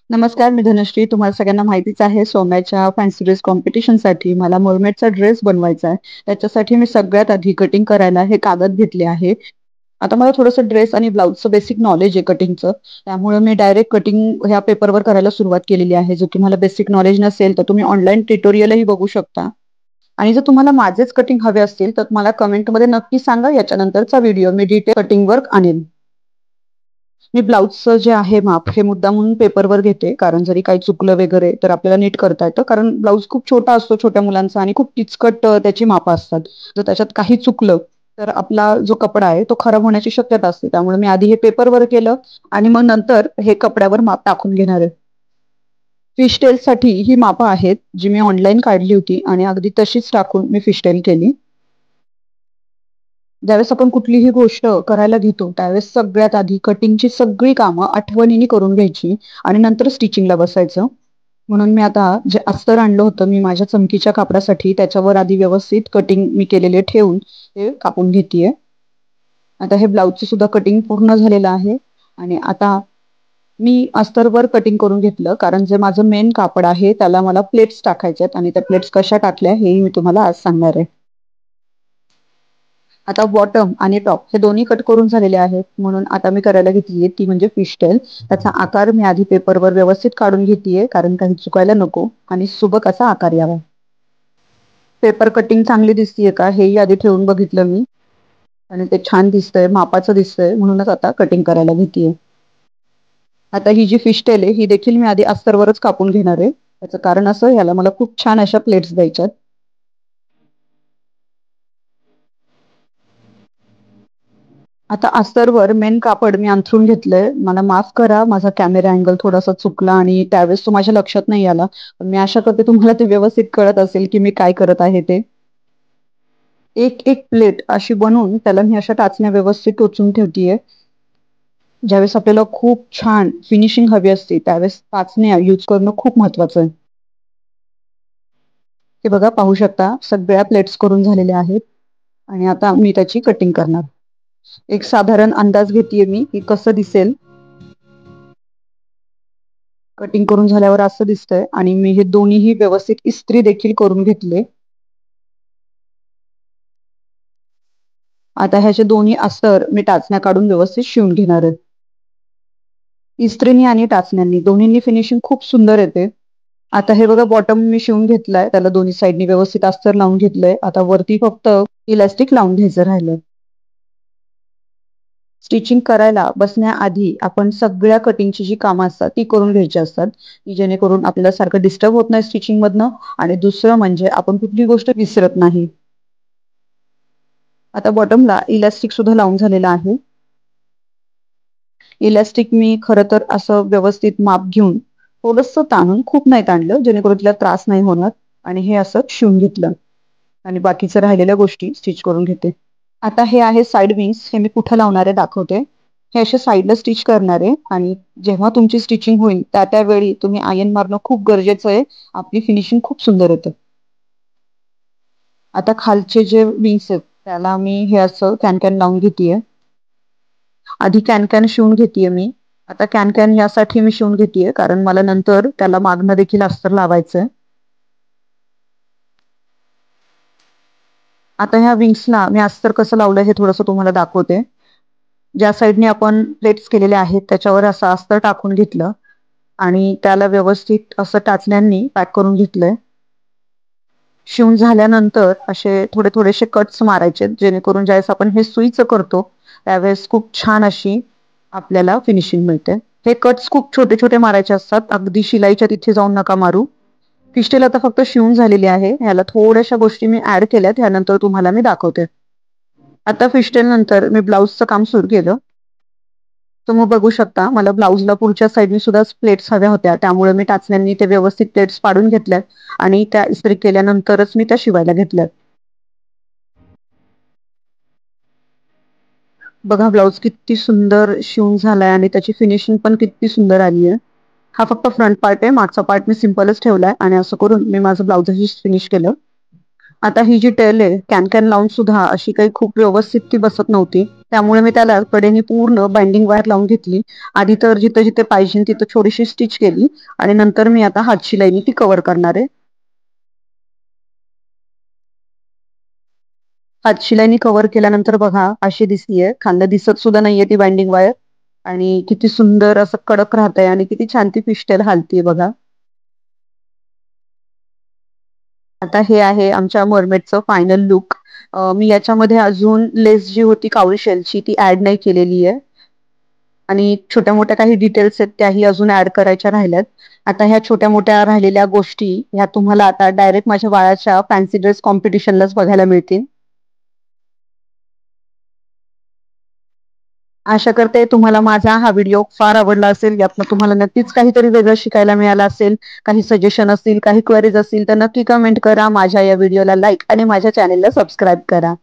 नमस्कार, मी धनश्री. तुम्हाला सगळ्यांना माहितीच आहे, सोम्याच्या फॅन्सी ड्रेस कॉम्पिटिशनसाठी मला मरमेडचा ड्रेस बनवायचा आहे. त्याच्यासाठी मी सगळ्यात आधी कटिंग करायला हे कागद घेतले आहे. आता मला थोडंसं ड्रेस आणि ब्लाऊजचं बेसिक नॉलेज आहे कटिंगचं. त्यामुळे मी डायरेक्ट कटिंग ह्या पेपरवर करायला सुरुवात केलेली आहे. जर तुम्हाला बेसिक नॉलेज नसेल, तर तुम्ही ऑनलाईन ट्युटोरियलही बघू शकता. आणि जर तुम्हाला माझेच कटिंग हवे असतील, तर मला कमेंटमध्ये नक्की सांगा. याच्यानंतरचा व्हिडिओ मी डिटेल कटिंगवर आणेन. मी ब्लाऊजचं जे आहे माप हे मुद्दामून पेपरवर घेते, कारण जरी काही चुकलं वगैरे तर आपल्याला नीट करता येतं. कारण ब्लाऊज खूप छोटा असतो छोट्या मुलांचा आणि खूप किचकट त्याची मापं असतात. जर त्याच्यात काही चुकलं तर आपला जो कपडा आहे तो खराब होण्याची शक्यता असते. त्यामुळे मी आधी हे पेपरवर केलं आणि मग नंतर हे कपड्यावर माप टाकून घेणार आहे. फिशटेलसाठी ही मापं आहेत, जी मी ऑनलाईन काढली होती आणि अगदी तशीच टाकून मी फिशटेल केली. ज्यावेळेस आपण कुठलीही गोष्ट करायला घेतो त्यावेळेस सगळ्यात आधी कटिंगची सगळी कामं आठवणीने करून घ्यायची आणि नंतर स्टिचिंगला बसायचं. म्हणून मी आता जे अस्तर आणलं होतं मी माझ्या चमकीच्या कापडासाठी, त्याच्यावर आधी व्यवस्थित कटिंग मी केलेले ठेवून ते कापून घेतेय. आता हे ब्लाऊजचं सुद्धा कटिंग पूर्ण झालेलं आहे आणि आता मी अस्तरवर कटिंग करून घेतलं, कारण जे माझं मेन कापड आहे त्याला मला प्लेट्स टाकायचे आहेत आणि त्या प्लेट्स कशा टाकल्या हेही मी तुम्हाला आज सांगणार आहे. आता बॉटम आणि टॉप हे दोन्ही कट करून झालेले आहेत, म्हणून आता मी करायला घेतलीये ती म्हणजे फिशटेल. त्याचा आकार मी आधी पेपरवर व्यवस्थित काढून घेतेय, कारण काही चुकायला नको आणि सुबक असा आकार यावा. पेपर कटिंग चांगली दिसतीये का हेही आधी ठेवून बघितलं मी आणि ते छान दिसतंय, मापाचं दिसतंय, म्हणूनच आता कटिंग करायला घेतेय. आता ही जी फिशटेल आहे ही देखील मी आधी अस्तरवरच कापून घेणार आहे. त्याचं कारण असं, ह्याला मला खूप छान अशा प्लेट्स द्यायच्यात. आता अस्तरवर मेन कापड मी अंथरून घेतलंय. मला माफ करा, माझा कॅमेरा अँगल थोडासा चुकला आणि त्यावेळेस तो माझ्या लक्षात नाही आला. पण मी आशा करते तुम्हाला ते व्यवस्थित कळत असेल की मी काय करत आहे ते. एक एक प्लेट अशी बनवून त्याला मी अशा टाचण्या व्यवस्थित टोचून ठेवतीये. ज्यावेळेस आपल्याला खूप छान फिनिशिंग हवी असते त्यावेळेस टाचण्या यूज करणं खूप महत्वाचं आहे. हे बघा, पाहू शकता सगळ्या प्लेट्स करून झालेल्या आहेत आणि आता मी त्याची कटिंग करणार. एक साधारण अंदाज घेतेय मी की कसं दिसेल. कटिंग करून झाल्यावर असं दिसतंय आणि मी हे दोन्हीही व्यवस्थित इस्त्री देखील करून घेतले. आता ह्याचे दोन्ही अस्तर मी टाचण्या काढून व्यवस्थित शिवून घेणार आहे. इस्त्रीनी आणि टाचण्यांनी दोन्हींनी फिनिशिंग खूप सुंदर येते. आता हे बघा, बॉटम मी शिवून घेतलाय, त्याला दोन्ही साईडनी व्यवस्थित अस्तर लावून घेतलंय. आता वरती फक्त इलास्टिक लावून घ्यायचं राहिलं. स्टिचिंग करायला बसण्याआधी आपण सगळ्या कटिंगची जी कामं असतात ती करून घ्यायची असतात, की जेणेकरून आपल्याला सारखं डिस्टर्ब होत नाही स्टिचिंग मधनं आणि दुसरं म्हणजे आपण कुठली गोष्ट विसरत नाही. आता बॉटमला इलास्टिक सुद्धा लावून झालेला आहे. इलास्टिक मी खरं तर असं व्यवस्थित माप घेऊन थोडंसं ताणून, खूप नाही ताणलं, जेणेकरून तिला त्रास नाही होणार, आणि हे असं शिवून घेतलं आणि बाकीचं राहिलेल्या गोष्टी स्टिच करून घेते. आता हे आहे साईड विंग्स. हे मी कुठं लावणार आहे दाखवते. हे असे साईडला स्टिच करणार आहे आणि जेव्हा तुमची स्टिचिंग होईल त्या त्यावेळी तुम्ही आयन मारणं खूप गरजेचं आहे. आपली फिनिशिंग खूप सुंदर येतं. आता खालचे जे विंग्स आहेत त्याला मी हे असं कॅन कॅन लावून घेतेय. आधी कॅन कॅन शिवून घेतेय मी. आता कॅन कॅन यासाठी मी शिवून घेतेय कारण मला नंतर त्याला मागणं देखील अस्तर लावायचंय. आता ह्या विंग्सला मी अस्तर कसं लावलंय हे थोडंसं तुम्हाला दाखवते. ज्या साईडने आपण प्लेट्स केलेल्या आहेत त्याच्यावर असं अस्तर टाकून घेतलं आणि त्याला व्यवस्थित असं टाचण्यांनी पॅक करून घेतलंय. शिवून झाल्यानंतर असे थोडे थोडेसे कट्स मारायचे, जेणेकरून ज्यावेळेस आपण हे सुईचं करतो त्यावेळेस खूप छान अशी आपल्याला फिनिशिंग मिळते. हे कट्स खूप छोटे छोटे मारायचे असतात, अगदी शिलाईच्या तिथे जाऊन नका मारू. फिशटेल आता फक्त शिवून झालेली आहे. ह्याला थोड्याशा गोष्टी मी ऍड केल्यात, ह्यानंतर तुम्हाला मी दाखवते. आता फिशटेल नंतर मी ब्लाऊजचं काम सुरू केलं. तुम्ही बघू शकता मला ब्लाऊजला पुढच्या साईडनी सुद्धा प्लेट्स हव्या होत्या, त्यामुळे मी टाचण्यांनी ते व्यवस्थित प्लेट्स पाडून घेतल्यात आणि त्या इस्त्री केल्यानंतरच मी त्या शिवायला घेतल्यात. बघा ब्लाऊज किती सुंदर शिवून झालाय आणि त्याची फिनिशिंग पण किती सुंदर आली आहे. हा फक्त फ्रंट पार्ट आहे, मागचा पार्ट मी सिंपलच ठेवलाय आणि असं करून मी माझं ब्लाऊजही फिनिश केलं. आता ही जी टेल आहे कॅन कॅन लावून सुद्धा अशी काही खूप व्यवस्थित ती बसत नव्हती. त्यामुळे मी त्याला कडेने पूर्ण बाइंडिंग वायर लावून घेतली. आधी तर जिथं जिथे पाहिजे तिथं थोडीशी स्टिच केली आणि नंतर मी आता हातशिलाईने ती कव्हर करणार आहे. हातशिलाईने कव्हर केल्यानंतर बघा अशी दिसतीये, खांदा दिसत सुद्धा नाहीये ती बाइंडिंग वायर. आणि किती सुंदर असं कडक राहतंय आणि किती छान ती फिश्टेल हालतीये बघा. आता हे आहे आमच्या मरमेडचं फायनल लुक. मी याच्यामध्ये अजून लेस जी होती कावळी शेलची ती ऍड नाही केलेली आहे. आणि छोट्या मोठ्या काही डिटेल्स आहेत त्याही अजून ऍड करायच्या राहिल्यात. आता ह्या छोट्या मोठ्या राहिलेल्या गोष्टी ह्या तुम्हाला आता डायरेक्ट माझ्या बाळाच्या फॅन्सी ड्रेस कॉम्पिटिशनलाच बघायला मिळतील. आशा करते तुम्हाला माझा हा व्हिडिओ फार आवडला असेल. यातनं तुम्हाला नक्कीच काहीतरी वेगळं शिकायला मिळालं असेल. काही सजेशन असतील, काही क्वेरीज असतील तर नक्की कमेंट करा. माझ्या या व्हिडिओला लाईक आणि माझ्या चॅनेलला सबस्क्राईब करा.